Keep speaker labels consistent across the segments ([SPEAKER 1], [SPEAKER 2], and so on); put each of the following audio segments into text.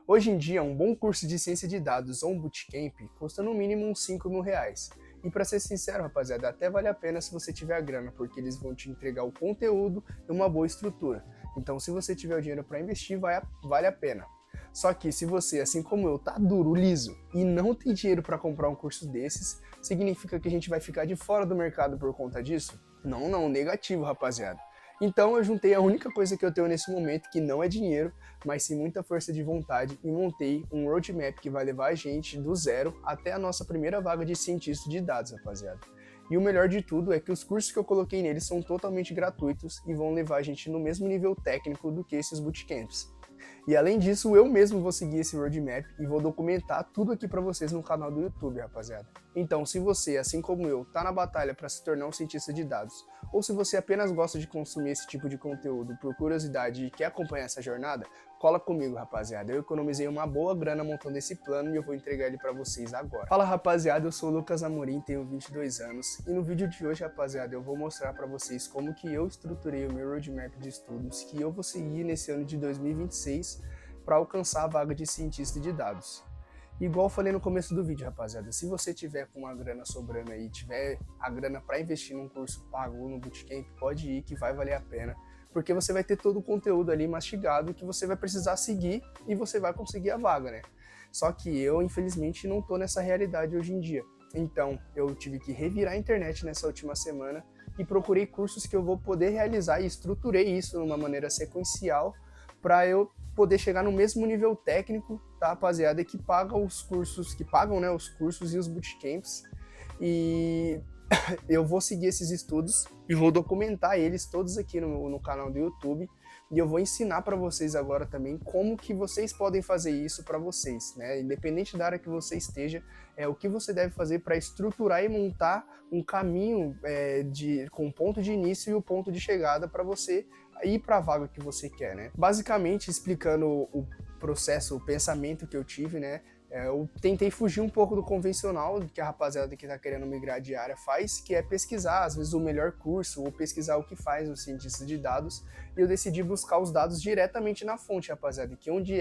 [SPEAKER 1] Hoje em dia, um bom curso de ciência de dados ou um bootcamp custa no mínimo uns R$ 5.000. E para ser sincero, rapaziada, até vale a pena se você tiver a grana, porque eles vão te entregar o conteúdo e uma boa estrutura. Então, se você tiver o dinheiro para investir, vale a pena. Só que se você, assim como eu, tá duro, liso e não tem dinheiro para comprar um curso desses, significa que a gente vai ficar de fora do mercado por conta disso? Não, não, negativo, rapaziada. Então eu juntei a única coisa que eu tenho nesse momento, que não é dinheiro, mas sim muita força de vontade, e montei um roadmap que vai levar a gente do zero até a nossa primeira vaga de cientista de dados, rapaziada. E o melhor de tudo é que os cursos que eu coloquei neles são totalmente gratuitos e vão levar a gente no mesmo nível técnico do que esses bootcamps. E além disso, eu mesmo vou seguir esse roadmap e vou documentar tudo aqui para vocês no canal do YouTube, rapaziada. Então, se você, assim como eu, tá na batalha para se tornar um cientista de dados, ou se você apenas gosta de consumir esse tipo de conteúdo por curiosidade e quer acompanhar essa jornada, cola comigo, rapaziada. Eu economizei uma boa grana montando esse plano e eu vou entregar ele para vocês agora. Fala, rapaziada, eu sou o Lucas Amorim, tenho 22 anos e no vídeo de hoje, rapaziada, eu vou mostrar para vocês como que eu estruturei o meu roadmap de estudos que eu vou seguir nesse ano de 2026 para alcançar a vaga de cientista de dados. Igual eu falei no começo do vídeo, rapaziada, se você tiver com uma grana sobrando aí, tiver a grana para investir num curso pago ou no bootcamp, pode ir que vai valer a pena, porque você vai ter todo o conteúdo ali mastigado que você vai precisar seguir e você vai conseguir a vaga, né? Só que eu, infelizmente, não tô nessa realidade hoje em dia. Então, eu tive que revirar a internet nessa última semana e procurei cursos que eu vou poder realizar e estruturei isso de uma maneira sequencial para eu poder chegar no mesmo nível técnico, tá, rapaziada, que paga os cursos, que pagam, né, os cursos e os bootcamps. E eu vou seguir esses estudos e vou documentar eles todos aqui no canal do YouTube. E eu vou ensinar para vocês agora também como que vocês podem fazer isso para vocês, né? Independente da área que você esteja, o que você deve fazer para estruturar e montar um caminho com o ponto de início e o ponto de chegada para você ir para a vaga que você quer, né? Basicamente, explicando o processo, o pensamento que eu tive, né? Eu tentei fugir um pouco do convencional que a rapaziada que está querendo migrar de área faz, que é pesquisar, às vezes, o melhor curso ou pesquisar o que faz o cientista de dados, e eu decidi buscar os dados diretamente na fonte, rapaziada, que onde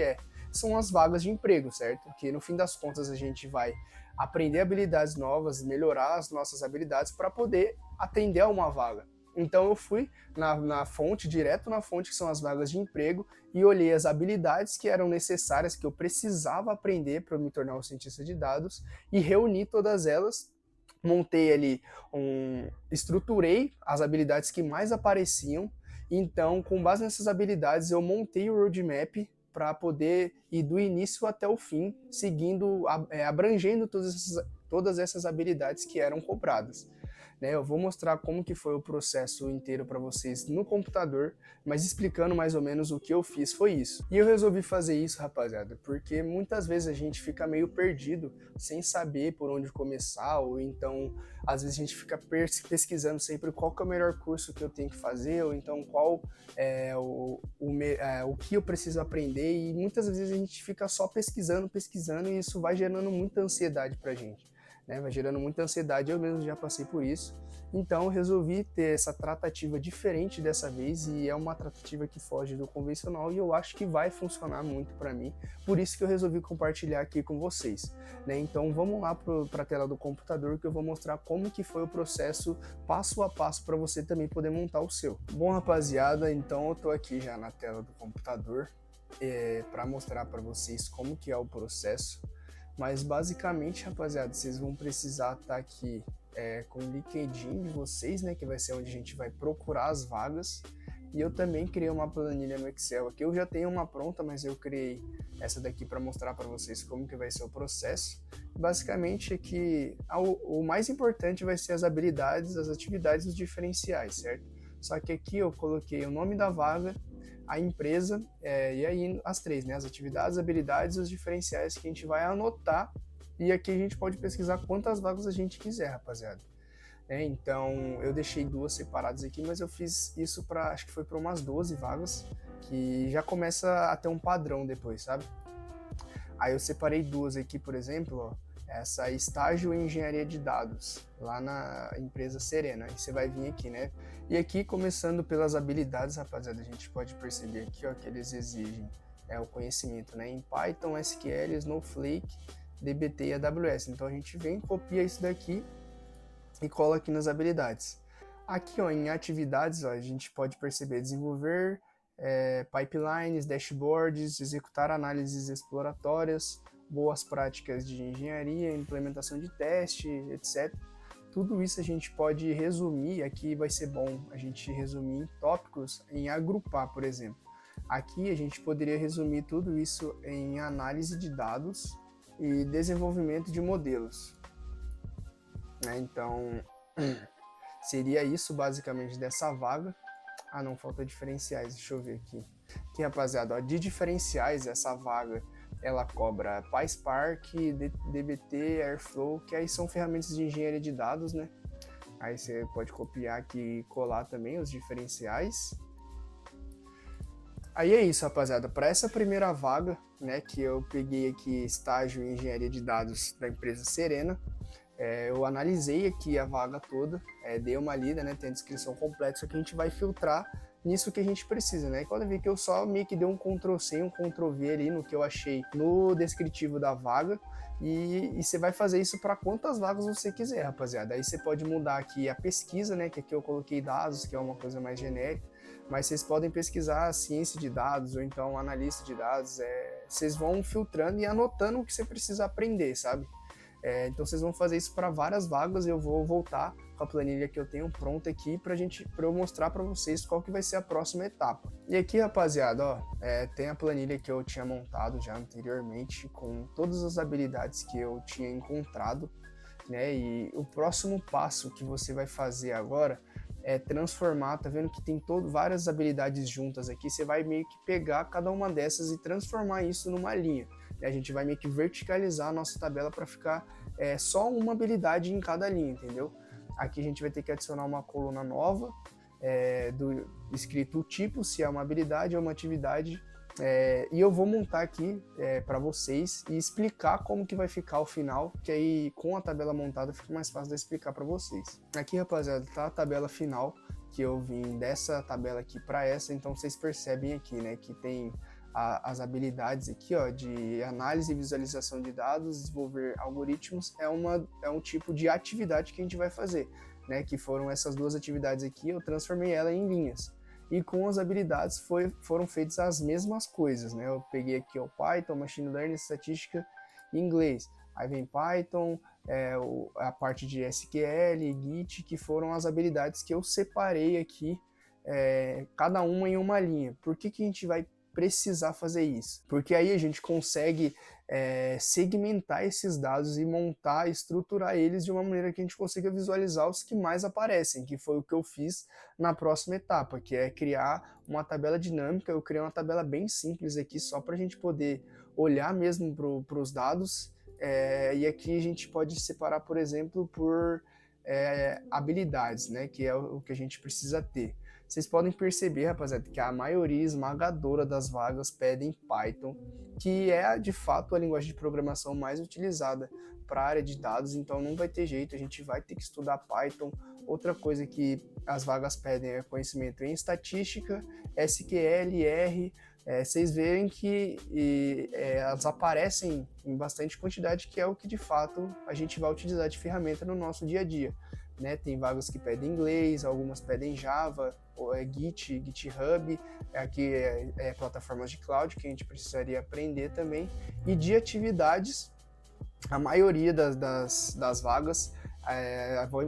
[SPEAKER 1] são as vagas de emprego, certo? Que no fim das contas a gente vai aprender habilidades novas, melhorar as nossas habilidades para poder atender a uma vaga. Então eu fui na fonte, direto na fonte, que são as vagas de emprego, e olhei as habilidades que eram necessárias, que eu precisava aprender para me tornar um cientista de dados, e reuni todas elas, montei ali, estruturei as habilidades que mais apareciam. Então, com base nessas habilidades, eu montei o roadmap para poder ir do início até o fim, seguindo, abrangendo todas essas habilidades que eram cobradas. Né, eu vou mostrar como que foi o processo inteiro para vocês no computador, mas explicando mais ou menos o que eu fiz foi isso. E eu resolvi fazer isso, rapaziada, porque muitas vezes a gente fica meio perdido, sem saber por onde começar, ou então às vezes a gente fica pesquisando sempre qual que é o melhor curso que eu tenho que fazer, ou então qual é o que eu preciso aprender, e muitas vezes a gente fica só pesquisando, e isso vai gerando muita ansiedade pra gente. Né, vai gerando muita ansiedade, eu mesmo já passei por isso. Então eu resolvi ter essa tratativa diferente dessa vez, e é uma tratativa que foge do convencional, e eu acho que vai funcionar muito para mim, por isso que eu resolvi compartilhar aqui com vocês. Né? Então vamos lá para a tela do computador, que eu vou mostrar como que foi o processo passo a passo para você também poder montar o seu. Bom, rapaziada, então eu tô aqui já na tela do computador para mostrar para vocês como que é o processo. Mas basicamente, rapaziada, vocês vão precisar estar aqui com o LinkedIn de vocês, né? Que vai ser onde a gente vai procurar as vagas. E eu também criei uma planilha no Excel aqui. Eu já tenho uma pronta, mas eu criei essa daqui para mostrar para vocês como que vai ser o processo. Basicamente é que o mais importante vai ser as habilidades, as atividades e os diferenciais, certo? Só que aqui eu coloquei o nome da vaga, a empresa, e aí as três, né? As atividades, habilidades e os diferenciais que a gente vai anotar, e aqui a gente pode pesquisar quantas vagas a gente quiser, rapaziada. Então eu deixei duas separadas aqui, mas eu fiz isso para, acho que foi para umas 12 vagas, que já começa a ter um padrão depois, sabe? Aí eu separei duas aqui, por exemplo, ó, essa estágio em engenharia de dados, lá na empresa Serena. Aí você vai vir aqui, né? E aqui, começando pelas habilidades, rapaziada, a gente pode perceber aqui, ó, que eles exigem o conhecimento, né? Em Python, SQL, Snowflake, DBT e AWS. Então a gente vem, copia isso daqui e cola aqui nas habilidades. Aqui, ó, em atividades, ó, a gente pode perceber desenvolver pipelines, dashboards, executar análises exploratórias, boas práticas de engenharia, implementação de teste, etc. Tudo isso a gente pode resumir, aqui vai ser bom a gente resumir em tópicos, em agrupar, por exemplo. Aqui a gente poderia resumir tudo isso em análise de dados e desenvolvimento de modelos, né? Então, seria isso basicamente dessa vaga. Ah, não, falta diferenciais, deixa eu ver aqui. Aqui, rapaziada, ó, de diferenciais, essa vaga, ela cobra PySpark, DBT, Airflow, que aí são ferramentas de engenharia de dados, né? Aí você pode copiar aqui e colar também os diferenciais. Aí é isso, rapaziada. Para essa primeira vaga, né, que eu peguei aqui estágio em engenharia de dados da empresa Serena, eu analisei aqui a vaga toda, dei uma lida, né, tem a descrição completa, só que a gente vai filtrar nisso que a gente precisa, né? E quando eu vi que eu só meio que dei um Ctrl+C, um Ctrl+V ali no que eu achei no descritivo da vaga, e você vai fazer isso para quantas vagas você quiser, rapaziada. Aí você pode mudar aqui a pesquisa, né, que aqui eu coloquei dados, que é uma coisa mais genérica, mas vocês podem pesquisar ciência de dados ou então analista de dados, vocês vão filtrando e anotando o que você precisa aprender, sabe? Então vocês vão fazer isso para várias vagas e eu vou voltar com a planilha que eu tenho pronta aqui para eu mostrar para vocês qual que vai ser a próxima etapa. E aqui, rapaziada, ó, tem a planilha que eu tinha montado já anteriormente com todas as habilidades que eu tinha encontrado, né? E o próximo passo que você vai fazer agora é transformar, tá vendo que tem várias habilidades juntas aqui, você vai meio que pegar cada uma dessas e transformar isso numa linha. A gente vai meio que verticalizar a nossa tabela para ficar só uma habilidade em cada linha, entendeu? Aqui a gente vai ter que adicionar uma coluna nova, escrito o tipo, se é uma habilidade ou uma atividade, e eu vou montar aqui para vocês e explicar como que vai ficar o final, que aí com a tabela montada fica mais fácil de explicar para vocês. Aqui, rapaziada, tá a tabela final, que eu vim dessa tabela aqui para essa, então vocês percebem aqui, né, que tem as habilidades aqui, ó, de análise e visualização de dados, desenvolver algoritmos, é um tipo de atividade que a gente vai fazer, né, que foram essas duas atividades aqui, eu transformei ela em linhas. E com as habilidades foram feitas as mesmas coisas, né? Eu peguei aqui o Python, Machine Learning, Estatística e Inglês. Aí vem Python, a parte de SQL, Git, que foram as habilidades que eu separei aqui, cada uma em uma linha. Por que a gente vai precisar fazer isso? Porque aí a gente consegue segmentar esses dados e montar, estruturar eles de uma maneira que a gente consiga visualizar os que mais aparecem, que foi o que eu fiz na próxima etapa, que é criar uma tabela dinâmica. Eu criei uma tabela bem simples aqui, só para a gente poder olhar mesmo para os dados, e aqui a gente pode separar, por exemplo, por habilidades, né, que é o que a gente precisa ter. Vocês podem perceber, rapaziada, que a maioria esmagadora das vagas pedem Python, que é de fato a linguagem de programação mais utilizada para a área de dados, então não vai ter jeito, a gente vai ter que estudar Python. Outra coisa que as vagas pedem é conhecimento em estatística, SQL, R. Vocês veem que elas aparecem em bastante quantidade, que é o que de fato a gente vai utilizar de ferramenta no nosso dia a dia. Né, tem vagas que pedem inglês, algumas pedem Java, Git, GitHub, aqui plataformas de cloud que a gente precisaria aprender também. E de atividades, a maioria das vagas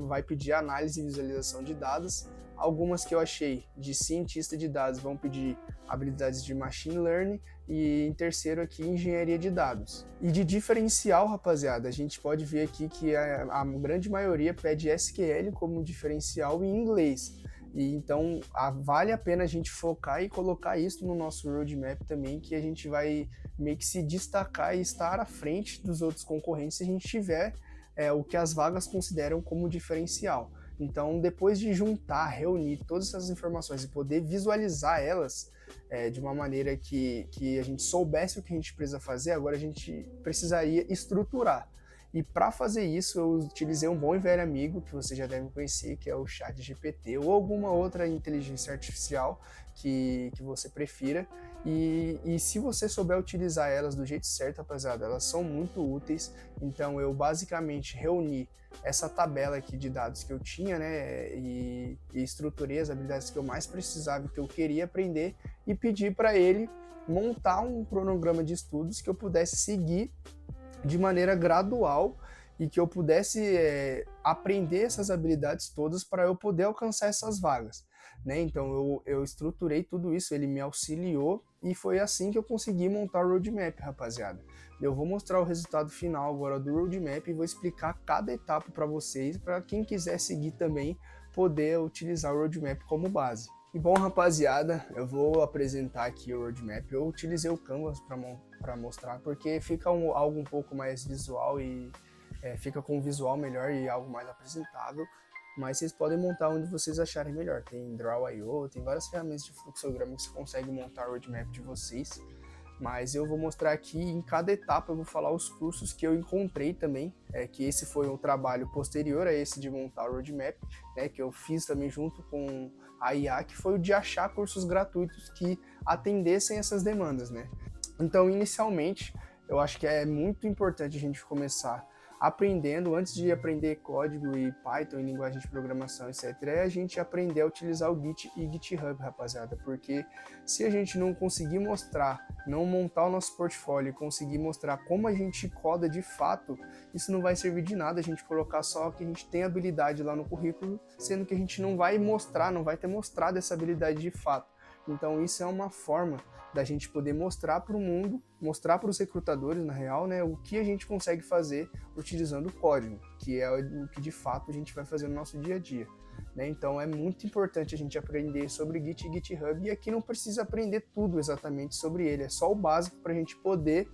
[SPEAKER 1] vai pedir análise e visualização de dados. Algumas que eu achei de cientista de dados vão pedir habilidades de machine learning e em terceiro aqui engenharia de dados. E de diferencial, rapaziada, a gente pode ver aqui que a grande maioria pede SQL como diferencial em inglês. E então vale a pena a gente focar e colocar isso no nosso roadmap também, que a gente vai meio que se destacar e estar à frente dos outros concorrentes se a gente tiver o que as vagas consideram como diferencial. Então, depois de juntar, reunir todas essas informações e poder visualizar elas de uma maneira que a gente soubesse o que a gente precisa fazer, agora a gente precisaria estruturar. E para fazer isso, eu utilizei um bom e velho amigo que você já deve conhecer, que é o ChatGPT, ou alguma outra inteligência artificial que você prefira. E se você souber utilizar elas do jeito certo, rapaziada, elas são muito úteis. Então eu basicamente reuni essa tabela aqui de dados que eu tinha, né, e estruturei as habilidades que eu mais precisava e que eu queria aprender e pedi para ele montar um cronograma de estudos que eu pudesse seguir de maneira gradual e que eu pudesse aprender essas habilidades todas para eu poder alcançar essas vagas, né? Então eu estruturei tudo isso, ele me auxiliou e foi assim que eu consegui montar o roadmap, rapaziada. Eu vou mostrar o resultado final agora do roadmap e vou explicar cada etapa para vocês, para quem quiser seguir também poder utilizar o roadmap como base. E bom, rapaziada, eu vou apresentar aqui o roadmap. Eu utilizei o Canvas para mostrar, porque fica algo um pouco mais visual e fica com um visual melhor e algo mais apresentável. Mas vocês podem montar onde vocês acharem melhor. Tem Draw.io, tem várias ferramentas de fluxograma que você consegue montar o roadmap de vocês. Mas eu vou mostrar aqui em cada etapa, eu vou falar os cursos que eu encontrei também, que esse foi um trabalho posterior a esse de montar o roadmap, que eu fiz também junto com a IA, que foi o de achar cursos gratuitos que atendessem essas demandas, né? Então, inicialmente, eu acho que é muito importante a gente começar aprendendo, antes de aprender código e Python e linguagem de programação, etc., é a gente aprender a utilizar o Git e GitHub, rapaziada, porque se a gente não conseguir mostrar, não montar o nosso portfólio e conseguir mostrar como a gente coda de fato, isso não vai servir de nada a gente colocar só que a gente tem habilidade lá no currículo, sendo que a gente não vai mostrar, não vai ter mostrado essa habilidade de fato. Então isso é uma forma da gente poder mostrar para o mundo, mostrar para os recrutadores, na real, né, o que a gente consegue fazer utilizando o código, que é o que de fato a gente vai fazer no nosso dia a dia. Né? Então é muito importante a gente aprender sobre Git e GitHub, e aqui não precisa aprender tudo exatamente sobre ele, é só o básico para a gente poder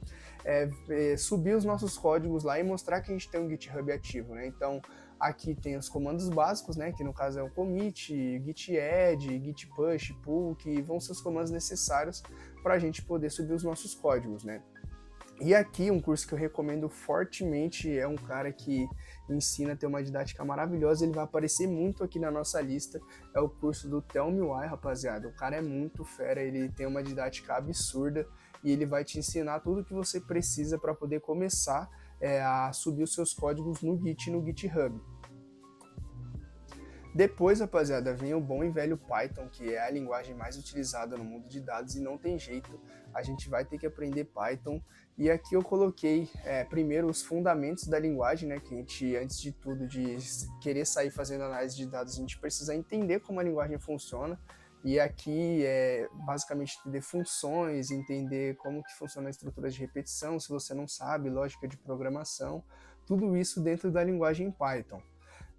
[SPEAKER 1] subir os nossos códigos lá e mostrar que a gente tem um GitHub ativo. Né? Então aqui tem os comandos básicos, né, que no caso é o commit, git add, git push, pull, que vão ser os comandos necessários para a gente poder subir os nossos códigos, né. E aqui um curso que eu recomendo fortemente, é um cara que ensina a ter uma didática maravilhosa, ele vai aparecer muito aqui na nossa lista, é o curso do Tell Me Why, rapaziada. O cara é muito fera, ele tem uma didática absurda e ele vai te ensinar tudo que você precisa para poder começar a subir os seus códigos no Git e no GitHub. Depois, rapaziada, vem o bom e velho Python, que é a linguagem mais utilizada no mundo de dados e não tem jeito, a gente vai ter que aprender Python. E aqui eu coloquei primeiro os fundamentos da linguagem, né, que a gente, antes de tudo, de querer sair fazendo análise de dados, a gente precisa entender como a linguagem funciona. E aqui é basicamente entender funções, entender como que funciona a estrutura de repetição, se você não sabe, lógica de programação, tudo isso dentro da linguagem Python.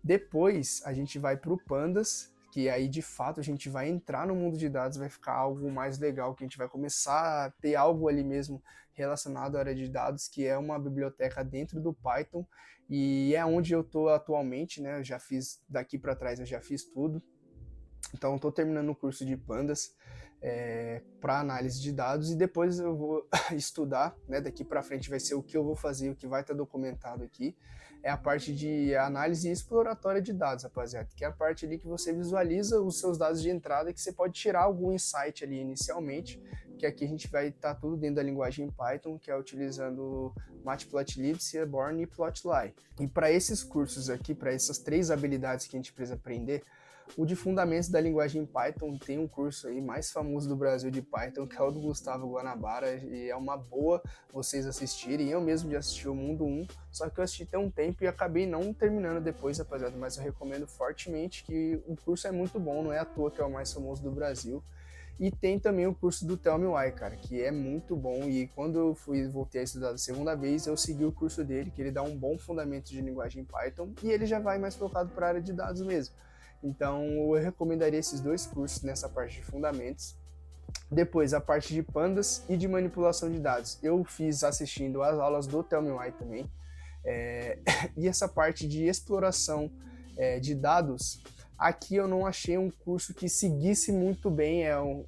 [SPEAKER 1] Depois a gente vai para o Pandas, que aí de fato a gente vai entrar no mundo de dados, vai ficar algo mais legal, que a gente vai começar a ter algo ali mesmo relacionado à área de dados, que é uma biblioteca dentro do Python, e é onde eu estou atualmente, né? Eu já fiz, daqui para trás eu já fiz tudo. Então, estou terminando o curso de Pandas para análise de dados e depois eu vou estudar, né, daqui para frente vai ser o que eu vou fazer, o que vai estar documentado aqui, é a parte de análise exploratória de dados, rapaziada, que é a parte ali que você visualiza os seus dados de entrada, que você pode tirar algum insight ali inicialmente, que aqui a gente vai estar tudo dentro da linguagem Python, que é utilizando Matplotlib, Seaborn e Plotly. E para esses cursos aqui, para essas 3 habilidades que a gente precisa aprender, o de Fundamentos da Linguagem Python tem um curso aí mais famoso do Brasil de Python, que é o do Gustavo Guanabara, e é uma boa vocês assistirem. Eu mesmo já assisti o Mundo 1, só que eu assisti tem um tempo e acabei não terminando depois, rapaziada, mas eu recomendo fortemente, que o curso é muito bom, não é à toa que é o mais famoso do Brasil. E tem também o curso do Tell Me Why, cara, que é muito bom, e quando eu voltei a estudar da segunda vez, eu segui o curso dele, que ele dá um bom fundamento de linguagem Python, e ele já vai mais focado para a área de dados mesmo. Então eu recomendaria esses 2 cursos nessa parte de fundamentos. Depois a parte de Pandas e de manipulação de dados. Eu fiz assistindo as aulas do Tell Me Why também. E essa parte de exploração de dados, aqui eu não achei um curso que seguisse muito bem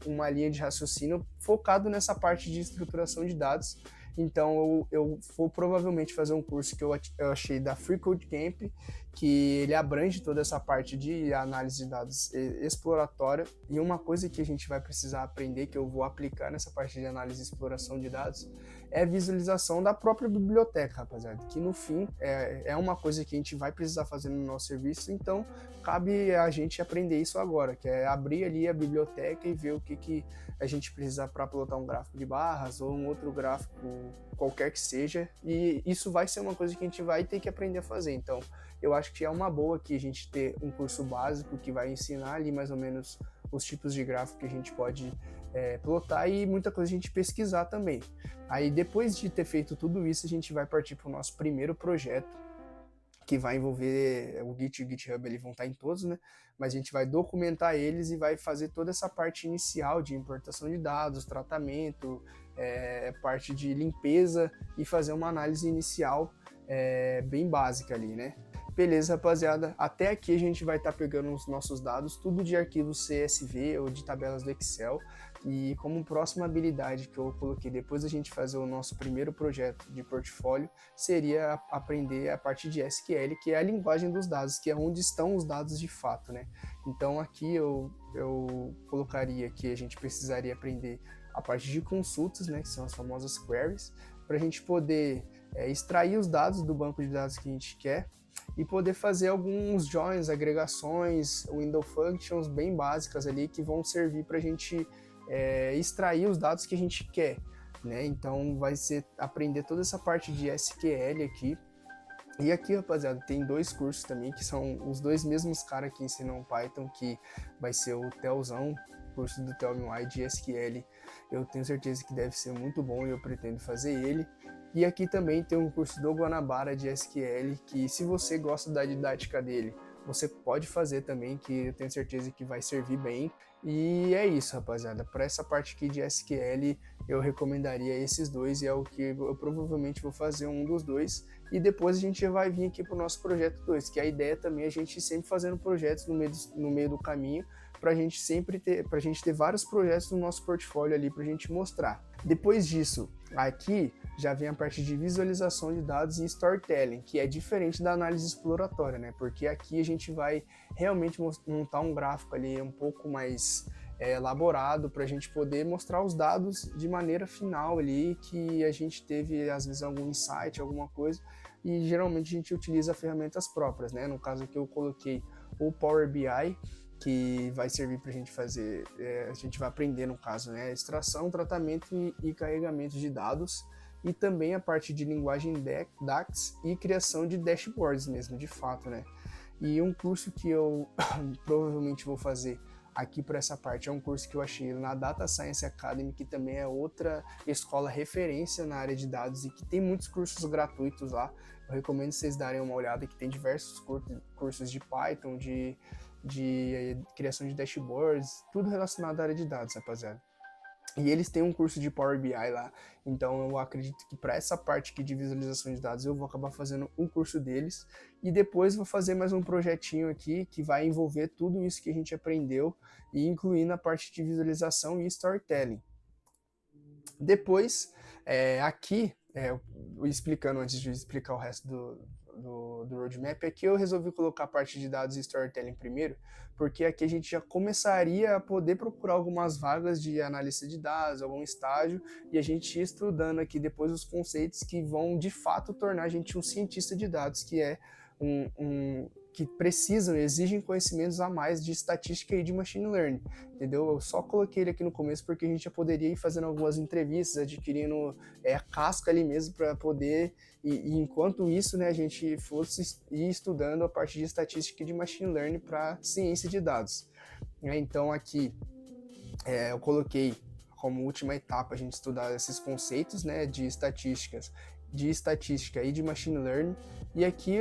[SPEAKER 1] uma linha de raciocínio focado nessa parte de estruturação de dados. Então eu vou provavelmente fazer um curso que eu achei da Free Code Camp, que ele abrange toda essa parte de análise de dados exploratória. E uma coisa que a gente vai precisar aprender, que eu vou aplicar nessa parte de análise e exploração de dados, é a visualização da própria biblioteca, rapaziada, que no fim é uma coisa que a gente vai precisar fazer no nosso serviço, então cabe a gente aprender isso agora, que é abrir ali a biblioteca e ver o que a gente precisa para plotar um gráfico de barras ou um outro gráfico, qualquer que seja, e isso vai ser uma coisa que a gente vai ter que aprender a fazer. Então eu acho que é uma boa que a gente ter um curso básico que vai ensinar ali mais ou menos os tipos de gráfico que a gente pode plotar e muita coisa a gente pesquisar também. Aí depois de ter feito tudo isso, a gente vai partir para o nosso primeiro projeto, que vai envolver o Git e o GitHub, eles vão estar em todos, né? Mas a gente vai documentar eles e vai fazer toda essa parte inicial de importação de dados, tratamento, parte de limpeza e fazer uma análise inicial bem básica ali, né? Beleza, rapaziada, até aqui a gente vai estar pegando os nossos dados, tudo de arquivos CSV ou de tabelas do Excel, e como próxima habilidade que eu coloquei depois da gente fazer o nosso primeiro projeto de portfólio, seria aprender a parte de SQL, que é a linguagem dos dados, que é onde estão os dados de fato, né? Então aqui eu colocaria que a gente precisaria aprender a parte de consultas, né, que são as famosas queries, para a gente poder extrair os dados do banco de dados que a gente quer, e poder fazer alguns joins, agregações, window functions bem básicas ali que vão servir para a gente extrair os dados que a gente quer, né? Então vai ser aprender toda essa parte de SQL aqui. E aqui, rapaziada, tem dois cursos também, que são os dois mesmos caras que ensinam Python, que vai ser o Telzão, curso do Tell.me de SQL. Eu tenho certeza que deve ser muito bom e eu pretendo fazer ele. E aqui também tem um curso do Guanabara de SQL, que se você gosta da didática dele, você pode fazer também, que eu tenho certeza que vai servir bem. E é isso, rapaziada. Para essa parte aqui de SQL, eu recomendaria esses dois, e é o que eu provavelmente vou fazer um dos dois. E depois a gente vai vir aqui para o nosso projeto 2, que a ideia também é a gente sempre fazendo projetos no meio do caminho, para a gente sempre ter vários projetos no nosso portfólio ali para a gente mostrar. Depois disso, aqui já vem a parte de visualização de dados e storytelling, que é diferente da análise exploratória, né? Porque aqui a gente vai realmente montar um gráfico ali um pouco mais elaborado para a gente poder mostrar os dados de maneira final ali, que a gente teve às vezes algum insight, alguma coisa, e geralmente a gente utiliza ferramentas próprias, né? No caso aqui eu coloquei o Power BI, que vai servir para a gente fazer, a gente vai aprender no caso, né? Extração, tratamento e carregamento de dados, e também a parte de linguagem DAX e criação de dashboards mesmo, de fato, né? E um curso que eu provavelmente vou fazer aqui para essa parte é um curso que eu achei na Data Science Academy, que também é outra escola referência na área de dados e que tem muitos cursos gratuitos lá. Eu recomendo vocês darem uma olhada, que tem diversos cursos de Python, de criação de dashboards, tudo relacionado à área de dados, rapaziada. E eles têm um curso de Power BI lá, então eu acredito que para essa parte aqui de visualização de dados eu vou acabar fazendo um curso deles, e depois vou fazer mais um projetinho aqui que vai envolver tudo isso que a gente aprendeu, e incluindo a parte de visualização e storytelling. Depois, aqui, explicando antes de explicar o resto do roadmap, aqui eu resolvi colocar a parte de dados e storytelling primeiro, porque aqui a gente já começaria a poder procurar algumas vagas de analista de dados, algum estágio, e a gente ia estudando aqui depois os conceitos que vão de fato tornar a gente um cientista de dados, que é que exigem conhecimentos a mais de estatística e de machine learning, entendeu? Eu só coloquei ele aqui no começo porque a gente já poderia ir fazendo algumas entrevistas, adquirindo a casca ali mesmo para poder, e enquanto isso, né, a gente fosse ir estudando a parte de estatística e de machine learning para ciência de dados. Então aqui eu coloquei como última etapa a gente estudar esses conceitos, né, de estatística e de machine learning. E aqui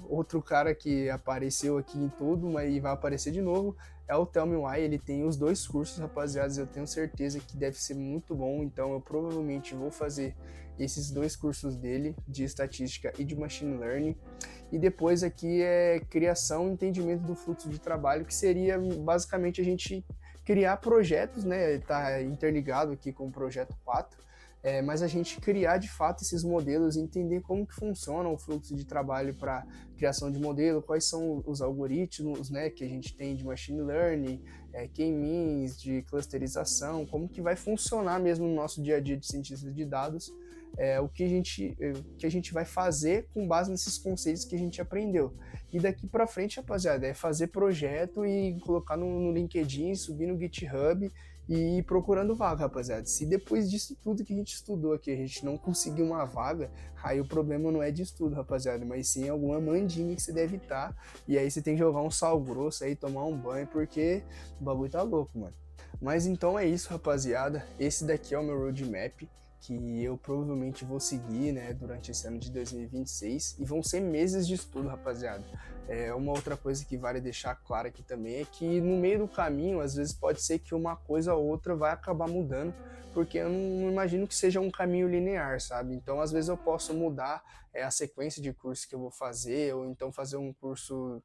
[SPEAKER 1] outro cara que apareceu aqui em tudo, mas vai aparecer de novo, é o Tell.me. Ele tem os dois cursos, rapaziada, eu tenho certeza que deve ser muito bom, então eu provavelmente vou fazer esses dois cursos dele, de estatística e de machine learning. E depois aqui é criação e entendimento do fluxo de trabalho, que seria basicamente a gente criar projetos, né, tá interligado aqui com o projeto 4, mas a gente criar de fato esses modelos, entender como que funciona o fluxo de trabalho para criação de modelo, quais são os algoritmos, né, que a gente tem de machine learning, K-means, de clusterização, como que vai funcionar mesmo no nosso dia a dia de cientista de dados, que a gente vai fazer com base nesses conceitos que a gente aprendeu. E daqui para frente, rapaziada, é fazer projeto e colocar no LinkedIn, subir no GitHub e ir procurando vaga, rapaziada. Se depois disso tudo que a gente estudou aqui, a gente não conseguir uma vaga, aí o problema não é de estudo, rapaziada, mas sim alguma mandinga que você deve estar. E aí você tem que jogar um sal grosso aí, tomar um banho, porque o bagulho tá louco, mano. Mas então é isso, rapaziada. Esse daqui é o meu roadmap, que eu provavelmente vou seguir, né, durante esse ano de 2026, e vão ser meses de estudo, rapaziada. Uma outra coisa que vale deixar claro aqui também é que no meio do caminho, às vezes pode ser que uma coisa ou outra vai acabar mudando, porque eu não imagino que seja um caminho linear, sabe? Então, às vezes eu posso mudar a sequência de curso que eu vou fazer, ou então fazer um curso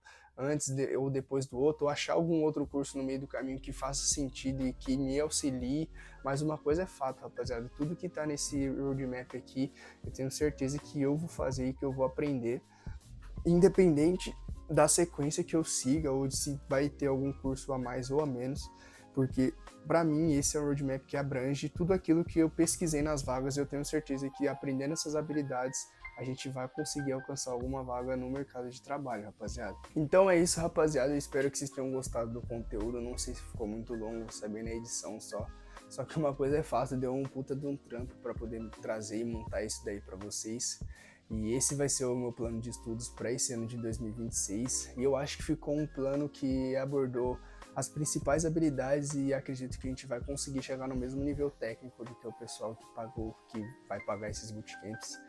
[SPEAKER 1] ou depois do outro, ou achar algum outro curso no meio do caminho que faça sentido e que me auxilie. Mas uma coisa é fato, rapaziada, tudo que tá nesse roadmap aqui, eu tenho certeza que eu vou fazer e que eu vou aprender, independente da sequência que eu siga, ou de se vai ter algum curso a mais ou a menos, porque para mim esse é um roadmap que abrange tudo aquilo que eu pesquisei nas vagas. Eu tenho certeza que aprendendo essas habilidades, a gente vai conseguir alcançar alguma vaga no mercado de trabalho, rapaziada. Então é isso, rapaziada, eu espero que vocês tenham gostado do conteúdo. Eu não sei se ficou muito longo, vou saber na edição só que uma coisa é fácil, deu um puta de um trampo para poder trazer e montar isso daí para vocês. E esse vai ser o meu plano de estudos para esse ano de 2026. E eu acho que ficou um plano que abordou as principais habilidades e acredito que a gente vai conseguir chegar no mesmo nível técnico do que o pessoal que vai pagar esses bootcamps.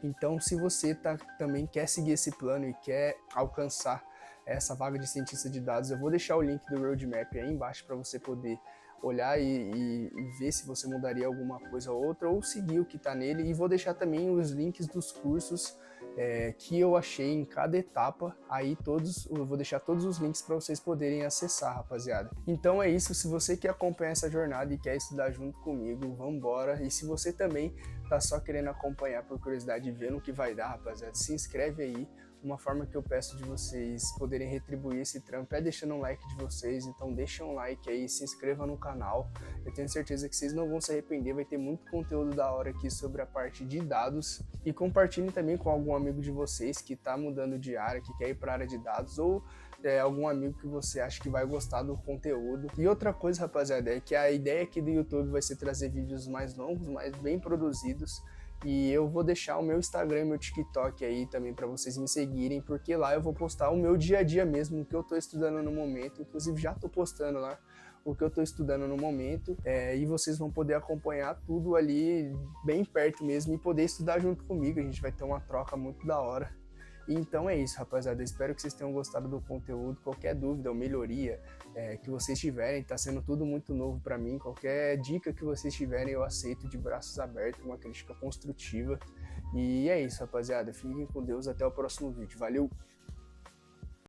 [SPEAKER 1] Então, se você também quer seguir esse plano e quer alcançar essa vaga de cientista de dados, eu vou deixar o link do roadmap aí embaixo para você poder olhar e ver se você mudaria alguma coisa ou outra, ou seguir o que está nele. E vou deixar também os links dos cursos que eu achei em cada etapa, aí eu vou deixar todos os links para vocês poderem acessar, rapaziada. Então é isso, se você quer acompanhar essa jornada e quer estudar junto comigo, vambora. E se você também tá só querendo acompanhar por curiosidade e ver no que vai dar, rapaziada, se inscreve aí. Uma forma que eu peço de vocês poderem retribuir esse trampo é deixando um like de vocês, então deixa um like aí, se inscreva no canal. Eu tenho certeza que vocês não vão se arrepender, vai ter muito conteúdo da hora aqui sobre a parte de dados. E compartilhem também com algum amigo de vocês que está mudando de área, que quer ir para a área de dados, ou algum amigo que você acha que vai gostar do conteúdo. E outra coisa, rapaziada, é que a ideia aqui do YouTube vai ser trazer vídeos mais longos, mais bem produzidos. E eu vou deixar o meu Instagram e meu TikTok aí também para vocês me seguirem, porque lá eu vou postar o meu dia a dia mesmo, o que eu estou estudando no momento. Inclusive já estou postando lá o que eu estou estudando no momento, e vocês vão poder acompanhar tudo ali bem perto mesmo e poder estudar junto comigo. A gente vai ter uma troca muito da hora. Então é isso, rapaziada. Eu espero que vocês tenham gostado do conteúdo. Qualquer dúvida ou melhoria que vocês tiverem, tá sendo tudo muito novo para mim. Qualquer dica que vocês tiverem, eu aceito de braços abertos, uma crítica construtiva. E é isso, rapaziada. Fiquem com Deus. Até o próximo vídeo. Valeu!